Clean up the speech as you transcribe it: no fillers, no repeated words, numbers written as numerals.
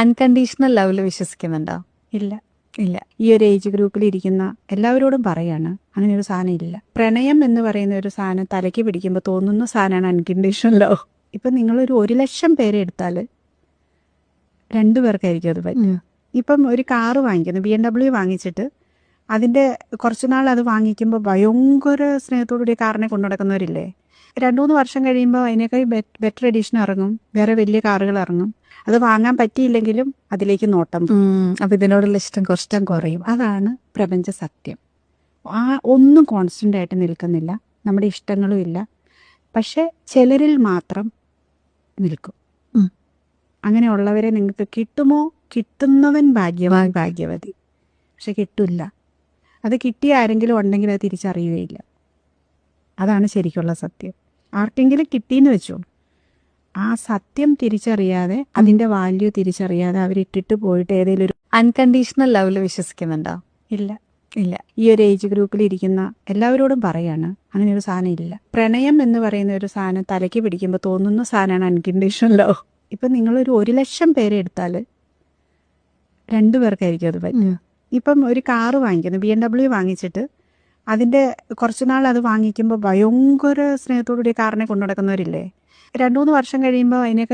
Unconditional ലവിൽ വിശ്വസിക്കുന്നുണ്ടോ? ഇല്ല. ഇല്ല. ഈ ഒരു ഏജ് ഗ്രൂപ്പിൽ ഇരിക്കുന്ന എല്ലാവരോടും പറയാണ് അങ്ങനെ ഒരു സാധനം ഇല്ല. പ്രണയം എന്ന് പറയുന്ന ഒരു സാധനം തലയ്ക്ക് പിടിക്കുമ്പോൾ തോന്നുന്ന സാധനമാണ് അൺകണ്ടീഷണൽ ലവ്. ഇപ്പം നിങ്ങളൊരു 1,00,000 പേരെ എടുത്താൽ 2 പേർക്കായിരിക്കും അത് പറ്റും. ഇപ്പം ഒരു കാറ് വാങ്ങിക്കുന്നു, BMW വാങ്ങിച്ചിട്ട് അതിൻ്റെ കുറച്ച് നാൾ അത് വാങ്ങിക്കുമ്പോൾ ഭയങ്കര സ്നേഹത്തോടുകൂടി കാറിനെ കൊണ്ടു നടക്കുന്നവരില്ലേ, 2-3 വർഷം കഴിയുമ്പോൾ അതിനേക്കാൾ ബെറ്റർ എഡിഷൻ ഇറങ്ങും, വേറെ വലിയ കാറുകൾ ഇറങ്ങും. അത് വാങ്ങാൻ പറ്റിയില്ലെങ്കിലും അതിലേക്ക് നോട്ടം അപ്പൊ ഇതിനോടുള്ള ഇഷ്ടം ഇഷ്ടം കുറയും. അതാണ് പ്രപഞ്ച സത്യം. ഒന്നും കോൺസ്റ്റൻ്റ് ആയിട്ട് നിൽക്കുന്നില്ല, നമ്മുടെ ഇഷ്ടങ്ങളും ഇല്ല. പക്ഷെ ചിലരിൽ മാത്രം നിൽക്കും. അങ്ങനെയുള്ളവരെ നിങ്ങൾക്ക് കിട്ടുമോ? കിട്ടുന്നവൻ ഭാഗ്യവതി. പക്ഷെ കിട്ടില്ല. അത് കിട്ടിയ ആരെങ്കിലും ഉണ്ടെങ്കിൽ അത് തിരിച്ചറിയുകയില്ല. അതാണ് ശരിക്കുള്ള സത്യം. ആർക്കെങ്കിലും കിട്ടിയെന്ന് വെച്ചോ, ആ സത്യം തിരിച്ചറിയാതെ, അതിൻ്റെ വാല്യൂ തിരിച്ചറിയാതെ അവരിട്ടിട്ട് പോയിട്ട് ഏതെങ്കിലും ഒരു അൺകണ്ടീഷണൽ ലവിൽ വിശ്വസിക്കുന്നുണ്ടോ? ഇല്ല. ഇല്ല. ഈ ഒരു ഏജ് ഗ്രൂപ്പിൽ ഇരിക്കുന്ന എല്ലാവരോടും പറയാണ് അങ്ങനെ ഒരു സാധനം ഇല്ല. പ്രണയം എന്ന് പറയുന്ന ഒരു സാധനം തലയ്ക്ക് പിടിക്കുമ്പോൾ തോന്നുന്ന സാധനമാണ് അൺകണ്ടീഷണൽ ലവ്. ഇപ്പം നിങ്ങളൊരു 1,00,000 പേരെ എടുത്താൽ 2 പേർക്കായിരിക്കും അത് പറ്റും. ഇപ്പം ഒരു കാറ് വാങ്ങിക്കുന്നു, BMW വാങ്ങിച്ചിട്ട് അതിൻ്റെ കുറച്ച് നാൾ അത് വാങ്ങിക്കുമ്പോൾ ഭയങ്കര സ്നേഹത്തോടുകൂടി കാറിനെ കൊണ്ടു നടക്കുന്നവരില്ലേ, 2-3 വർഷം കഴിയുമ്പോൾ അതിനേക്കാൾ